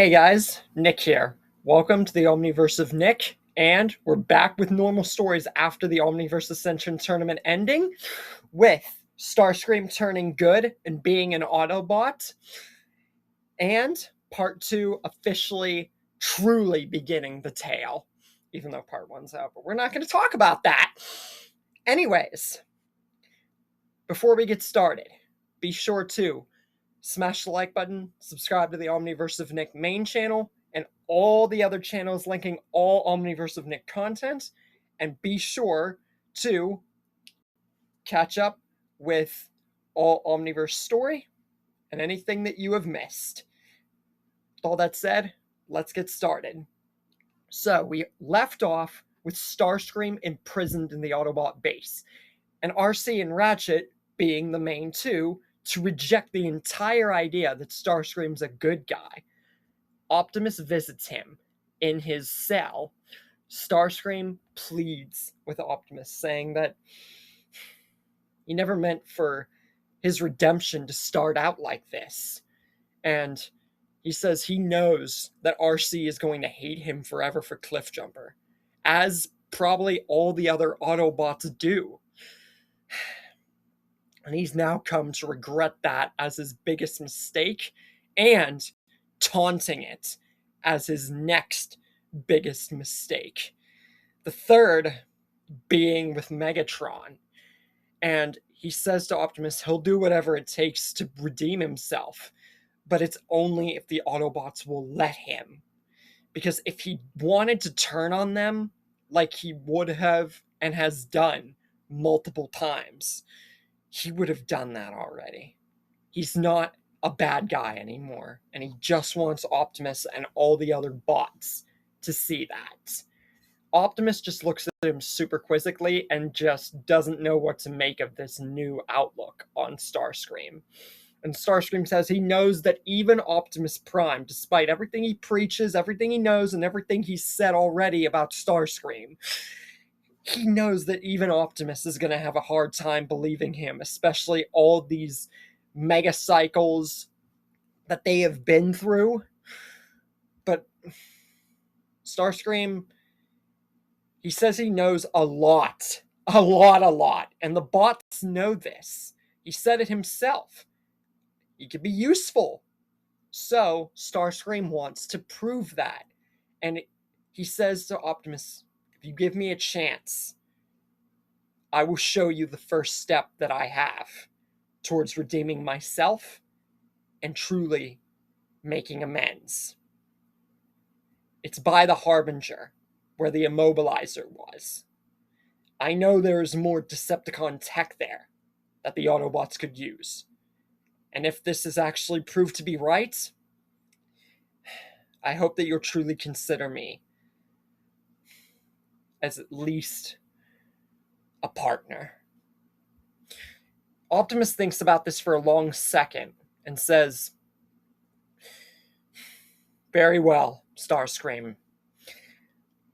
Hey guys, Nick here. Welcome to the Omniverse of Nick, and we're back with normal stories after the Omniverse Ascension tournament ending, with Starscream turning good and being an Autobot, and part 2 officially, truly beginning the tale. Even though part 1's out, but we're not going to talk about that. Anyways, before we get started, be sure to smash the like button, subscribe to the Omniverse of Nick main channel, and all the other channels linking all Omniverse of Nick content, and be sure to catch up with all Omniverse story and anything that you have missed. With all that said, let's get started. So we left off with Starscream imprisoned in the Autobot base, and RC and Ratchet being the main two to reject the entire idea that Starscream's a good guy. Optimus visits him in his cell. Starscream pleads with Optimus, saying that he never meant for his redemption to start out like this. And he says he knows that RC is going to hate him forever for Cliffjumper, as probably all the other Autobots do. And he's now come to regret that as his biggest mistake and taunting it as his next biggest mistake. The third being with Megatron. And he says to Optimus he'll do whatever it takes to redeem himself, but it's only if the Autobots will let him. Because if he wanted to turn on them, like he would have and has done multiple times, he would have done that already. He's not a bad guy anymore, and he just wants Optimus and all the other bots to see that. Optimus just looks at him super quizzically and just doesn't know what to make of this new outlook on Starscream. And Starscream says he knows that even Optimus Prime, despite everything he preaches, everything he knows, and everything he's said already about Starscream, he knows that even Optimus is going to have a hard time believing him, especially all these mega cycles that they have been through. But Starscream, he says he knows a lot, and the bots know this. He said it himself. He could be useful. So Starscream wants to prove that. And he says to Optimus, if you give me a chance, I will show you the first step that I have towards redeeming myself and truly making amends. It's by the Harbinger, where the immobilizer was. I know there is more Decepticon tech there that the Autobots could use. And if this is actually proved to be right, I hope that you'll truly consider me as at least a partner. Optimus thinks about this for a long second and says, very well, Starscream.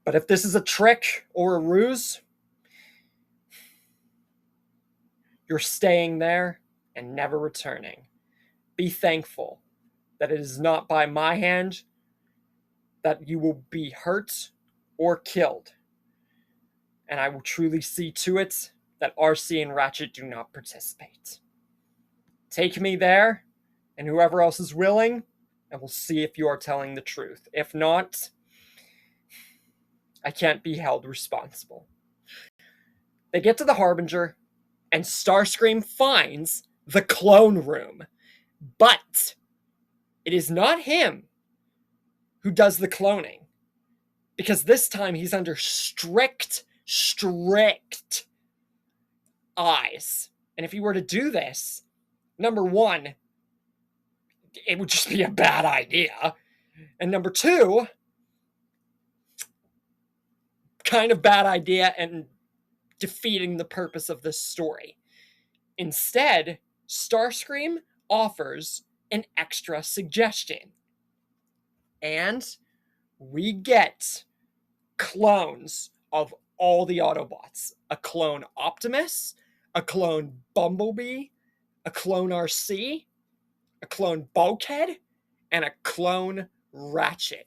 But if this is a trick or a ruse, you're staying there and never returning. Be thankful that it is not by my hand that you will be hurt or killed. And I will truly see to it that RC and Ratchet do not participate. Take me there, and whoever else is willing, and we'll see if you are telling the truth. If not, I can't be held responsible. They get to the Harbinger, and Starscream finds the clone room. But it is not him who does the cloning, because this time he's under strict eyes. And if he were to do this, number one, it would just be a bad idea. And number two, kind of bad idea and defeating the purpose of this story. Instead, Starscream offers an extra suggestion. And we get clones of all the Autobots. A clone Optimus, a clone Bumblebee, a clone RC, a clone Bulkhead, and a clone Ratchet.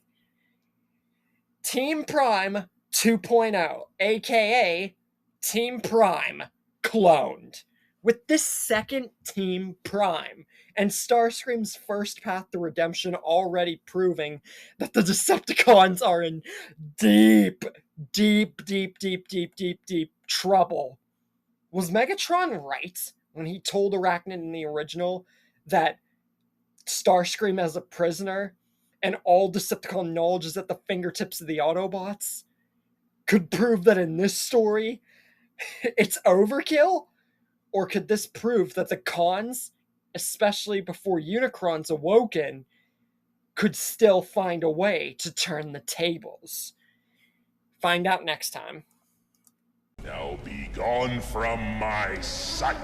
Team Prime 2.0, aka Team Prime cloned. With this second Team Prime and Starscream's first path to redemption already proving that the Decepticons are in deep, deep, deep, deep, deep, deep, deep trouble. Was Megatron right when he told Arachnid in the original that Starscream as a prisoner and all Decepticon knowledge is at the fingertips of the Autobots? Could prove that in this story it's overkill? Or could this prove that the cons, especially before Unicron's awoken, could still find a way to turn the tables? Find out next time. Now be gone from my sight.